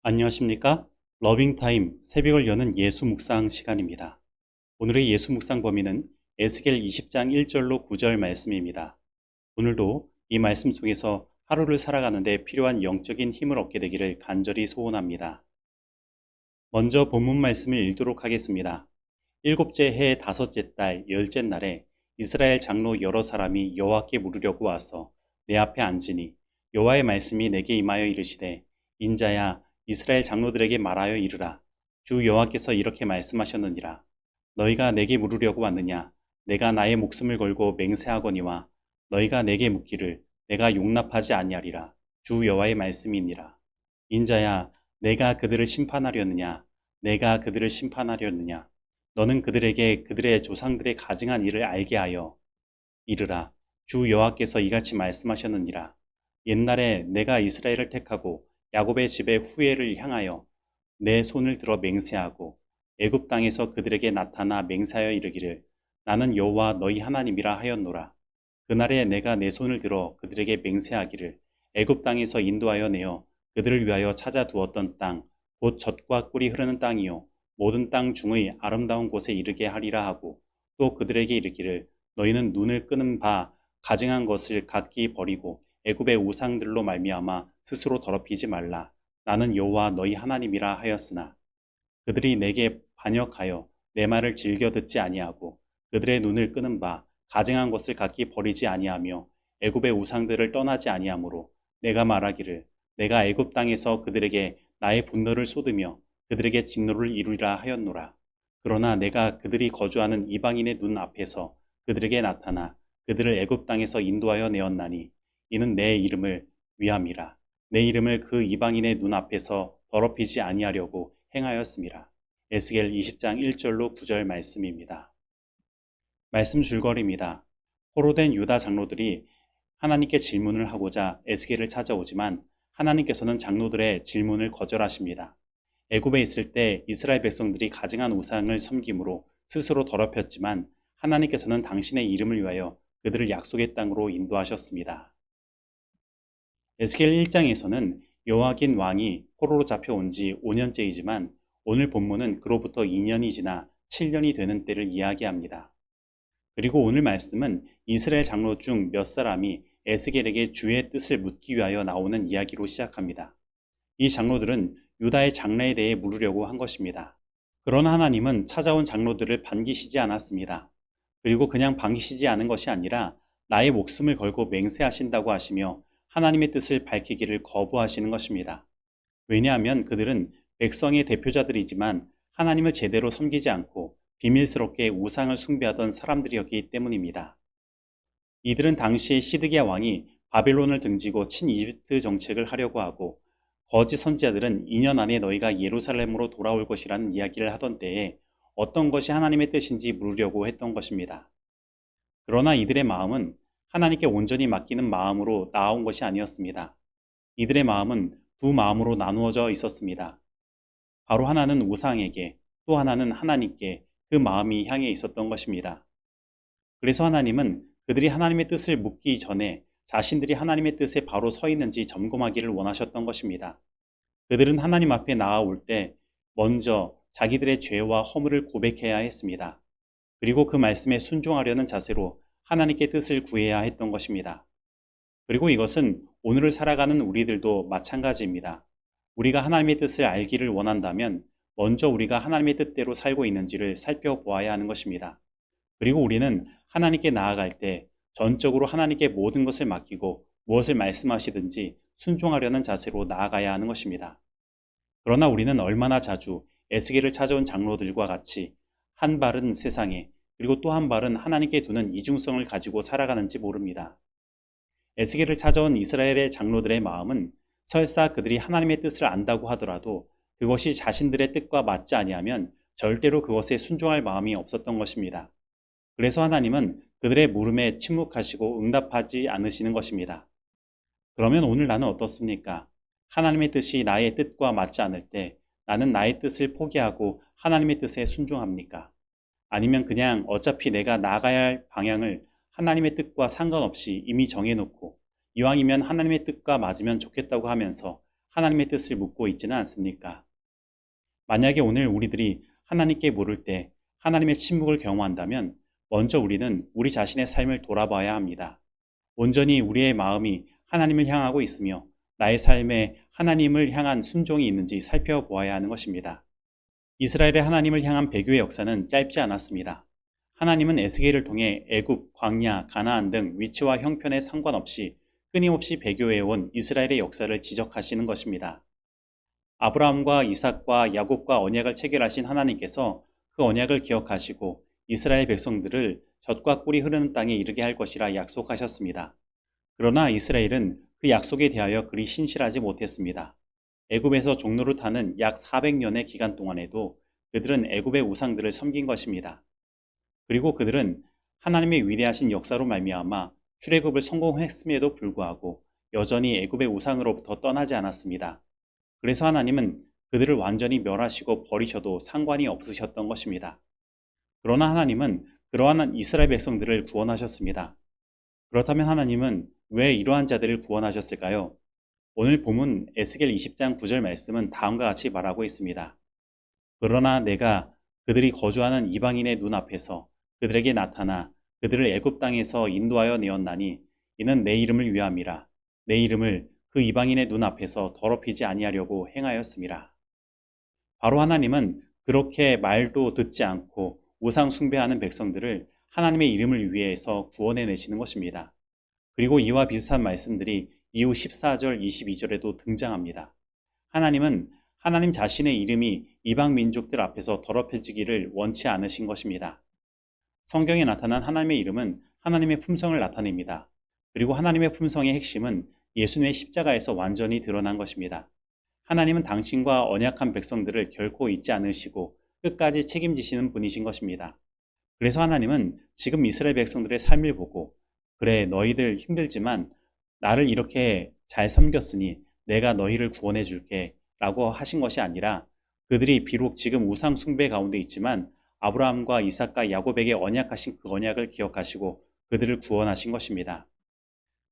안녕하십니까? 러빙타임 새벽을 여는 예수 묵상 시간입니다. 오늘의 예수 묵상 범위는 에스겔 20장 1절로 9절 말씀입니다. 오늘도 이 말씀 속에서 하루를 살아가는 데 필요한 영적인 힘을 얻게 되기를 간절히 소원합니다. 먼저 본문 말씀을 읽도록 하겠습니다. 일곱째 해 다섯째 달 열째 날에 이스라엘 장로 여러 사람이 여호와께 물으려고 와서 내 앞에 앉으니 여호와의 말씀이 내게 임하여 이르시되 인자야 이스라엘 장로들에게 말하여 이르라. 주 여호와께서 이렇게 말씀하셨느니라. 너희가 내게 물으려고 왔느냐? 내가 나의 목숨을 걸고 맹세하거니와 너희가 내게 묻기를 내가 용납하지 아니하리라. 주 여호와의 말씀이니라. 인자야 내가 그들을 심판하려느냐? 내가 그들을 심판하려느냐? 너는 그들에게 그들의 조상들의 가증한 일을 알게 하여 이르라. 주 여호와께서 이같이 말씀하셨느니라. 옛날에 내가 이스라엘을 택하고 야곱의 집의 후예를 향하여 내 손을 들어 맹세하고 애굽 땅에서 그들에게 나타나 맹세하여 이르기를 나는 여호와 너희 하나님이라 하였노라. 그날에 내가 내 손을 들어 그들에게 맹세하기를 애굽 땅에서 인도하여 내어 그들을 위하여 찾아 두었던 땅 곧 젖과 꿀이 흐르는 땅이요 모든 땅 중의 아름다운 곳에 이르게 하리라 하고 또 그들에게 이르기를 너희는 눈을 끄는 바 가증한 것을 각기 버리고 애굽의 우상들로 말미암아 스스로 더럽히지 말라. 나는 여호와 너희 하나님이라 하였으나 그들이 내게 반역하여 내 말을 즐겨 듣지 아니하고 그들의 눈을 끄는 바 가증한 것을 각기 버리지 아니하며 애굽의 우상들을 떠나지 아니하므로 내가 말하기를 내가 애굽 땅에서 그들에게 나의 분노를 쏟으며 그들에게 진노를 이루리라 하였노라. 그러나 내가 그들이 거주하는 이방인의 눈 앞에서 그들에게 나타나 그들을 애굽 땅에서 인도하여 내었나니 이는 내 이름을 위함이라. 내 이름을 그 이방인의 눈 앞에서 더럽히지 아니하려고 행하였음이라. 에스겔 20장 1절로 9절 말씀입니다. 말씀 줄거리입니다. 포로된 유다 장로들이 하나님께 질문을 하고자 에스겔을 찾아오지만 하나님께서는 장로들의 질문을 거절하십니다. 애굽에 있을 때 이스라엘 백성들이 가증한 우상을 섬김으로 스스로 더럽혔지만 하나님께서는 당신의 이름을 위하여 그들을 약속의 땅으로 인도하셨습니다. 에스겔 1장에서는 여호야긴 왕이 포로로 잡혀온 지 5년째이지만 오늘 본문은 그로부터 2년이 지나 7년이 되는 때를 이야기합니다. 그리고 오늘 말씀은 이스라엘 장로 중 몇 사람이 에스겔에게 주의 뜻을 묻기 위하여 나오는 이야기로 시작합니다. 이 장로들은 유다의 장래에 대해 물으려고 한 것입니다. 그러나 하나님은 찾아온 장로들을 반기시지 않았습니다. 그리고 그냥 반기시지 않은 것이 아니라 나의 목숨을 걸고 맹세하신다고 하시며 하나님의 뜻을 밝히기를 거부하시는 것입니다. 왜냐하면 그들은 백성의 대표자들이지만 하나님을 제대로 섬기지 않고 비밀스럽게 우상을 숭배하던 사람들이었기 때문입니다. 이들은 당시 시드기야 왕이 바벨론을 등지고 친이집트 정책을 하려고 하고 거짓 선지자들은 2년 안에 너희가 예루살렘으로 돌아올 것이라는 이야기를 하던 때에 어떤 것이 하나님의 뜻인지 물으려고 했던 것입니다. 그러나 이들의 마음은 하나님께 온전히 맡기는 마음으로 나아온 것이 아니었습니다. 이들의 마음은 두 마음으로 나누어져 있었습니다. 바로 하나는 우상에게 또 하나는 하나님께 그 마음이 향해 있었던 것입니다. 그래서 하나님은 그들이 하나님의 뜻을 묻기 전에 자신들이 하나님의 뜻에 바로 서 있는지 점검하기를 원하셨던 것입니다. 그들은 하나님 앞에 나아올 때 먼저 자기들의 죄와 허물을 고백해야 했습니다. 그리고 그 말씀에 순종하려는 자세로 하나님께 뜻을 구해야 했던 것입니다. 그리고 이것은 오늘을 살아가는 우리들도 마찬가지입니다. 우리가 하나님의 뜻을 알기를 원한다면 먼저 우리가 하나님의 뜻대로 살고 있는지를 살펴보아야 하는 것입니다. 그리고 우리는 하나님께 나아갈 때 전적으로 하나님께 모든 것을 맡기고 무엇을 말씀하시든지 순종하려는 자세로 나아가야 하는 것입니다. 그러나 우리는 얼마나 자주 에스겔을 찾아온 장로들과 같이 한 발은 세상에 그리고 또 한 발은 하나님께 두는 이중성을 가지고 살아가는지 모릅니다. 에스겔을 찾아온 이스라엘의 장로들의 마음은 설사 그들이 하나님의 뜻을 안다고 하더라도 그것이 자신들의 뜻과 맞지 아니하면 절대로 그것에 순종할 마음이 없었던 것입니다. 그래서 하나님은 그들의 물음에 침묵하시고 응답하지 않으시는 것입니다. 그러면 오늘 나는 어떻습니까? 하나님의 뜻이 나의 뜻과 맞지 않을 때 나는 나의 뜻을 포기하고 하나님의 뜻에 순종합니까? 아니면 그냥 어차피 내가 나가야 할 방향을 하나님의 뜻과 상관없이 이미 정해놓고 이왕이면 하나님의 뜻과 맞으면 좋겠다고 하면서 하나님의 뜻을 묻고 있지는 않습니까? 만약에 오늘 우리들이 하나님께 물을 때 하나님의 침묵을 경험한다면 먼저 우리는 우리 자신의 삶을 돌아봐야 합니다. 온전히 우리의 마음이 하나님을 향하고 있으며 나의 삶에 하나님을 향한 순종이 있는지 살펴보아야 하는 것입니다. 이스라엘의 하나님을 향한 배교의 역사는 짧지 않았습니다. 하나님은 에스겔을 통해 애굽, 광야, 가나안 등 위치와 형편에 상관없이 끊임없이 배교해온 이스라엘의 역사를 지적하시는 것입니다. 아브라함과 이삭과 야곱과 언약을 체결하신 하나님께서 그 언약을 기억하시고 이스라엘 백성들을 젖과 꿀이 흐르는 땅에 이르게 할 것이라 약속하셨습니다. 그러나 이스라엘은 그 약속에 대하여 그리 신실하지 못했습니다. 애굽에서 종로를 타는 약 400년의 기간 동안에도 그들은 애굽의 우상들을 섬긴 것입니다. 그리고 그들은 하나님의 위대하신 역사로 말미암아 출애굽을 성공했음에도 불구하고 여전히 애굽의 우상으로부터 떠나지 않았습니다. 그래서 하나님은 그들을 완전히 멸하시고 버리셔도 상관이 없으셨던 것입니다. 그러나 하나님은 그러한 이스라엘 백성들을 구원하셨습니다. 그렇다면 하나님은 왜 이러한 자들을 구원하셨을까요? 오늘 본문 에스겔 20장 9절 말씀은 다음과 같이 말하고 있습니다. 그러나 내가 그들이 거주하는 이방인의 눈앞에서 그들에게 나타나 그들을 애굽 땅에서 인도하여 내었나니 이는 내 이름을 위함이라. 내 이름을 그 이방인의 눈앞에서 더럽히지 아니하려고 행하였음이라. 바로 하나님은 그렇게 말도 듣지 않고 우상 숭배하는 백성들을 하나님의 이름을 위해서 구원해 내시는 것입니다. 그리고 이와 비슷한 말씀들이 이후 14절, 22절에도 등장합니다. 하나님은 하나님 자신의 이름이 이방 민족들 앞에서 더럽혀지기를 원치 않으신 것입니다. 성경에 나타난 하나님의 이름은 하나님의 품성을 나타냅니다. 그리고 하나님의 품성의 핵심은 예수님의 십자가에서 완전히 드러난 것입니다. 하나님은 당신과 언약한 백성들을 결코 잊지 않으시고 끝까지 책임지시는 분이신 것입니다. 그래서 하나님은 지금 이스라엘 백성들의 삶을 보고 그래 너희들 힘들지만 나를 이렇게 잘 섬겼으니 내가 너희를 구원해 줄게 라고 하신 것이 아니라 그들이 비록 지금 우상 숭배 가운데 있지만 아브라함과 이삭과 야곱에게 언약하신 그 언약을 기억하시고 그들을 구원하신 것입니다.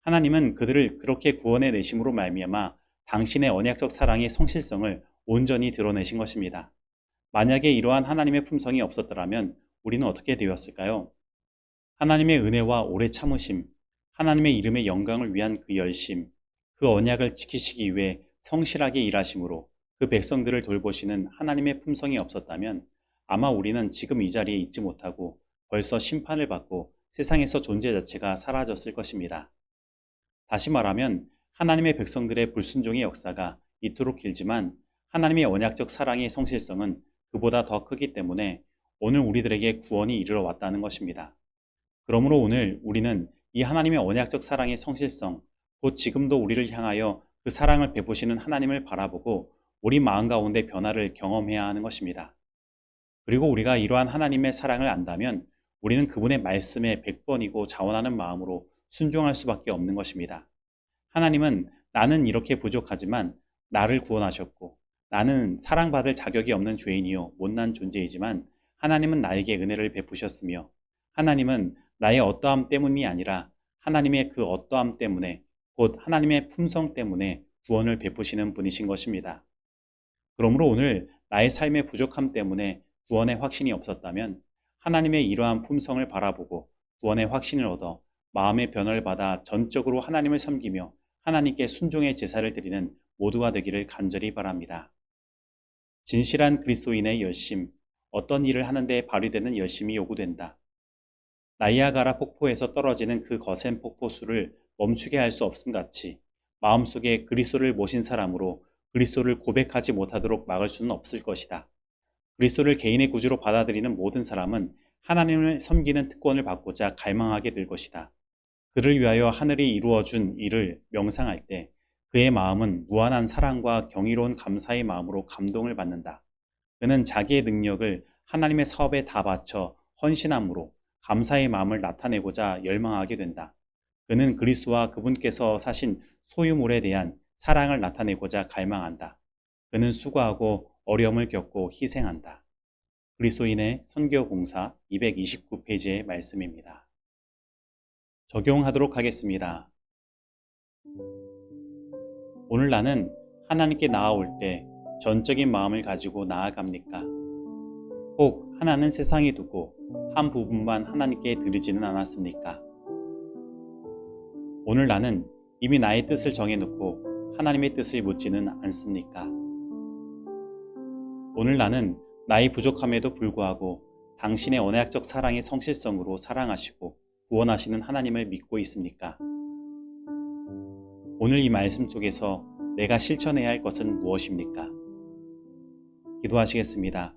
하나님은 그들을 그렇게 구원해 내심으로 말미암아 당신의 언약적 사랑의 성실성을 온전히 드러내신 것입니다. 만약에 이러한 하나님의 품성이 없었더라면 우리는 어떻게 되었을까요? 하나님의 은혜와 오래 참으심, 하나님의 이름의 영광을 위한 그 열심, 그 언약을 지키시기 위해 성실하게 일하심으로 그 백성들을 돌보시는 하나님의 품성이 없었다면 아마 우리는 지금 이 자리에 있지 못하고 벌써 심판을 받고 세상에서 존재 자체가 사라졌을 것입니다. 다시 말하면 하나님의 백성들의 불순종의 역사가 이토록 길지만 하나님의 언약적 사랑의 성실성은 그보다 더 크기 때문에 오늘 우리들에게 구원이 이르러 왔다는 것입니다. 그러므로 오늘 우리는 이 하나님의 언약적 사랑의 성실성, 곧 지금도 우리를 향하여 그 사랑을 베푸시는 하나님을 바라보고 우리 마음 가운데 변화를 경험해야 하는 것입니다. 그리고 우리가 이러한 하나님의 사랑을 안다면 우리는 그분의 말씀에 100번이고 자원하는 마음으로 순종할 수밖에 없는 것입니다. 하나님은 나는 이렇게 부족하지만 나를 구원하셨고 나는 사랑받을 자격이 없는 죄인이요 못난 존재이지만 하나님은 나에게 은혜를 베푸셨으며 하나님은 나의 어떠함 때문이 아니라 하나님의 그 어떠함 때문에 곧 하나님의 품성 때문에 구원을 베푸시는 분이신 것입니다. 그러므로 오늘 나의 삶의 부족함 때문에 구원의 확신이 없었다면 하나님의 이러한 품성을 바라보고 구원의 확신을 얻어 마음의 변화를 받아 전적으로 하나님을 섬기며 하나님께 순종의 제사를 드리는 모두가 되기를 간절히 바랍니다. 진실한 그리스도인의 열심, 어떤 일을 하는데 발휘되는 열심이 요구된다. 나이아가라 폭포에서 떨어지는 그 거센 폭포수를 멈추게 할 수 없음 같이 마음속에 그리스도를 모신 사람으로 그리스도를 고백하지 못하도록 막을 수는 없을 것이다. 그리스도를 개인의 구주로 받아들이는 모든 사람은 하나님을 섬기는 특권을 받고자 갈망하게 될 것이다. 그를 위하여 하늘이 이루어준 일을 명상할 때 그의 마음은 무한한 사랑과 경이로운 감사의 마음으로 감동을 받는다. 그는 자기의 능력을 하나님의 사업에 다 바쳐 헌신함으로 감사의 마음을 나타내고자 열망하게 된다. 그는 그리스도와 그분께서 사신 소유물에 대한 사랑을 나타내고자 갈망한다. 그는 수고하고 어려움을 겪고 희생한다. 그리스도인의 선교공사 229페이지의 말씀입니다. 적용하도록 하겠습니다. 오늘 나는 하나님께 나아올 때 전적인 마음을 가지고 나아갑니까? 혹 하나는 세상에 두고 한 부분만 하나님께 드리지는 않았습니까? 오늘 나는 이미 나의 뜻을 정해놓고 하나님의 뜻을 묻지는 않습니까? 오늘 나는 나의 부족함에도 불구하고 당신의 언약적 사랑의 성실성으로 사랑하시고 구원하시는 하나님을 믿고 있습니까? 오늘 이 말씀 속에서 내가 실천해야 할 것은 무엇입니까? 기도하시겠습니다.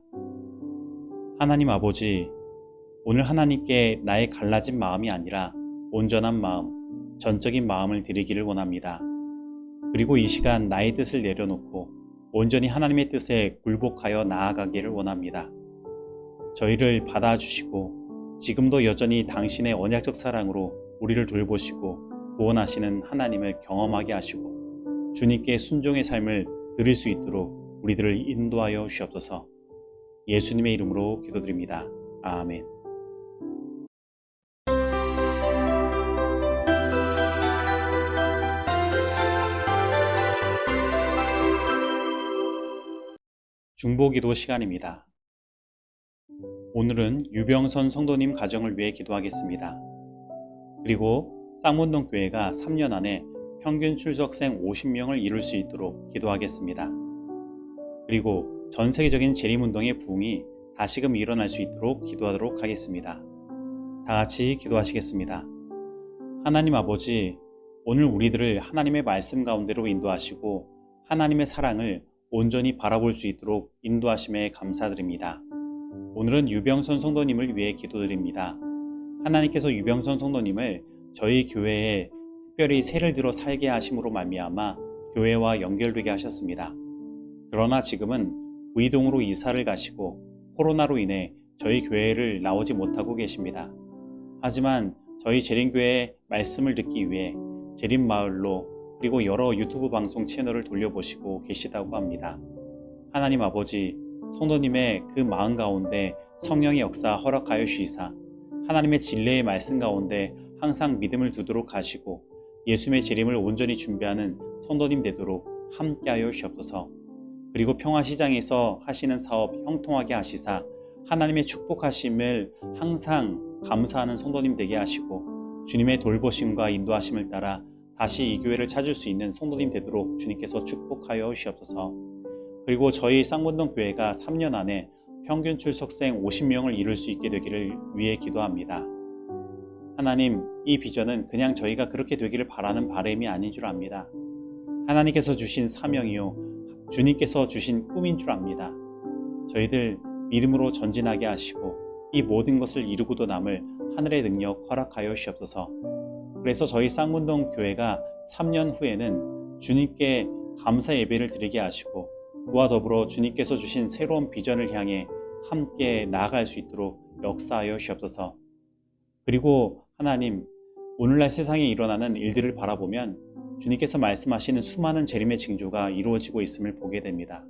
하나님 아버지, 오늘 하나님께 나의 갈라진 마음이 아니라 온전한 마음, 전적인 마음을 드리기를 원합니다. 그리고 이 시간 나의 뜻을 내려놓고 온전히 하나님의 뜻에 굴복하여 나아가기를 원합니다. 저희를 받아주시고 지금도 여전히 당신의 언약적 사랑으로 우리를 돌보시고 구원하시는 하나님을 경험하게 하시고 주님께 순종의 삶을 드릴 수 있도록 우리들을 인도하여 주시옵소서. 예수님의 이름으로 기도드립니다. 아멘. 중보기도 시간입니다. 오늘은 유병선 성도님 가정을 위해 기도하겠습니다. 그리고 쌍문동교회가 3년 안에 평균 출석생 50명을 이룰 수 있도록 기도하겠습니다. 그리고 전세계적인 재림운동의 부흥이 다시금 일어날 수 있도록 기도하도록 하겠습니다. 다 같이 기도하시겠습니다. 하나님 아버지, 오늘 우리들을 하나님의 말씀 가운데로 인도하시고 하나님의 사랑을 온전히 바라볼 수 있도록 인도하심에 감사드립니다. 오늘은 유병선 성도님을 위해 기도드립니다. 하나님께서 유병선 성도님을 저희 교회에 특별히 세를 들어 살게 하심으로 말미암아 교회와 연결되게 하셨습니다. 그러나 지금은 부이동으로 이사를 가시고 코로나로 인해 저희 교회를 나오지 못하고 계십니다. 하지만 저희 재림교회의 말씀을 듣기 위해 재림마을로 그리고 여러 유튜브 방송 채널을 돌려보시고 계시다고 합니다. 하나님 아버지, 성도님의 그 마음 가운데 성령의 역사 허락하여 주시사 하나님의 진리의 말씀 가운데 항상 믿음을 두도록 하시고 예수님의 재림을 온전히 준비하는 성도님 되도록 함께하여 주시옵소서. 그리고 평화시장에서 하시는 사업 형통하게 하시사 하나님의 축복하심을 항상 감사하는 성도님 되게 하시고 주님의 돌보심과 인도하심을 따라 다시 이 교회를 찾을 수 있는 성도님 되도록 주님께서 축복하여 주시옵소서. 그리고 저희 쌍문동 교회가 3년 안에 평균 출석생 50명을 이룰 수 있게 되기를 위해 기도합니다. 하나님, 이 비전은 그냥 저희가 그렇게 되기를 바라는 바람이 아닌 줄 압니다. 하나님께서 주신 사명이요, 주님께서 주신 꿈인 줄 압니다. 저희들 믿음으로 전진하게 하시고 이 모든 것을 이루고도 남을 하늘의 능력 허락하여 주시옵소서. 그래서 저희 쌍문동 교회가 3년 후에는 주님께 감사 예배를 드리게 하시고 그와 더불어 주님께서 주신 새로운 비전을 향해 함께 나아갈 수 있도록 역사하여 주시옵소서. 그리고 하나님, 오늘날 세상에 일어나는 일들을 바라보면 주님께서 말씀하시는 수많은 재림의 징조가 이루어지고 있음을 보게 됩니다.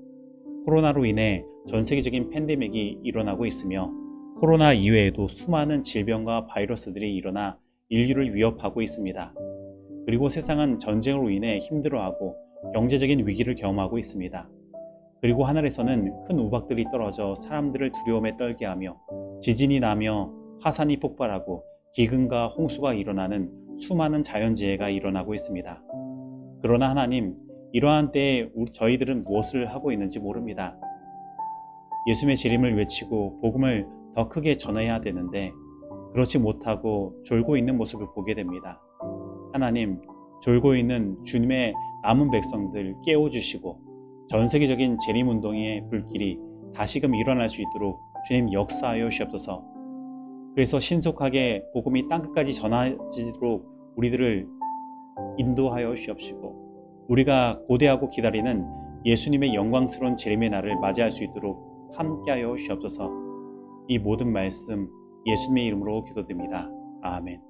코로나로 인해 전 세계적인 팬데믹이 일어나고 있으며 코로나 이외에도 수많은 질병과 바이러스들이 일어나 인류를 위협하고 있습니다. 그리고 세상은 전쟁으로 인해 힘들어하고 경제적인 위기를 경험하고 있습니다. 그리고 하늘에서는 큰 우박들이 떨어져 사람들을 두려움에 떨게 하며 지진이 나며 화산이 폭발하고 기근과 홍수가 일어나는 수많은 자연재해가 일어나고 있습니다. 그러나 하나님, 이러한 때에 저희들은 무엇을 하고 있는지 모릅니다. 예수님의 재림을 외치고 복음을 더 크게 전해야 되는데 그렇지 못하고 졸고 있는 모습을 보게 됩니다. 하나님, 졸고 있는 주님의 남은 백성들 깨워주시고 전 세계적인 재림운동의 불길이 다시금 일어날 수 있도록 주님 역사하여 주시옵소서. 그래서 신속하게 복음이 땅끝까지 전하지도록 우리들을 인도하여 주시옵시고 우리가 고대하고 기다리는 예수님의 영광스러운 재림의 날을 맞이할 수 있도록 함께하여 주시옵소서. 이 모든 말씀 예수님의 이름으로 기도드립니다. 아멘.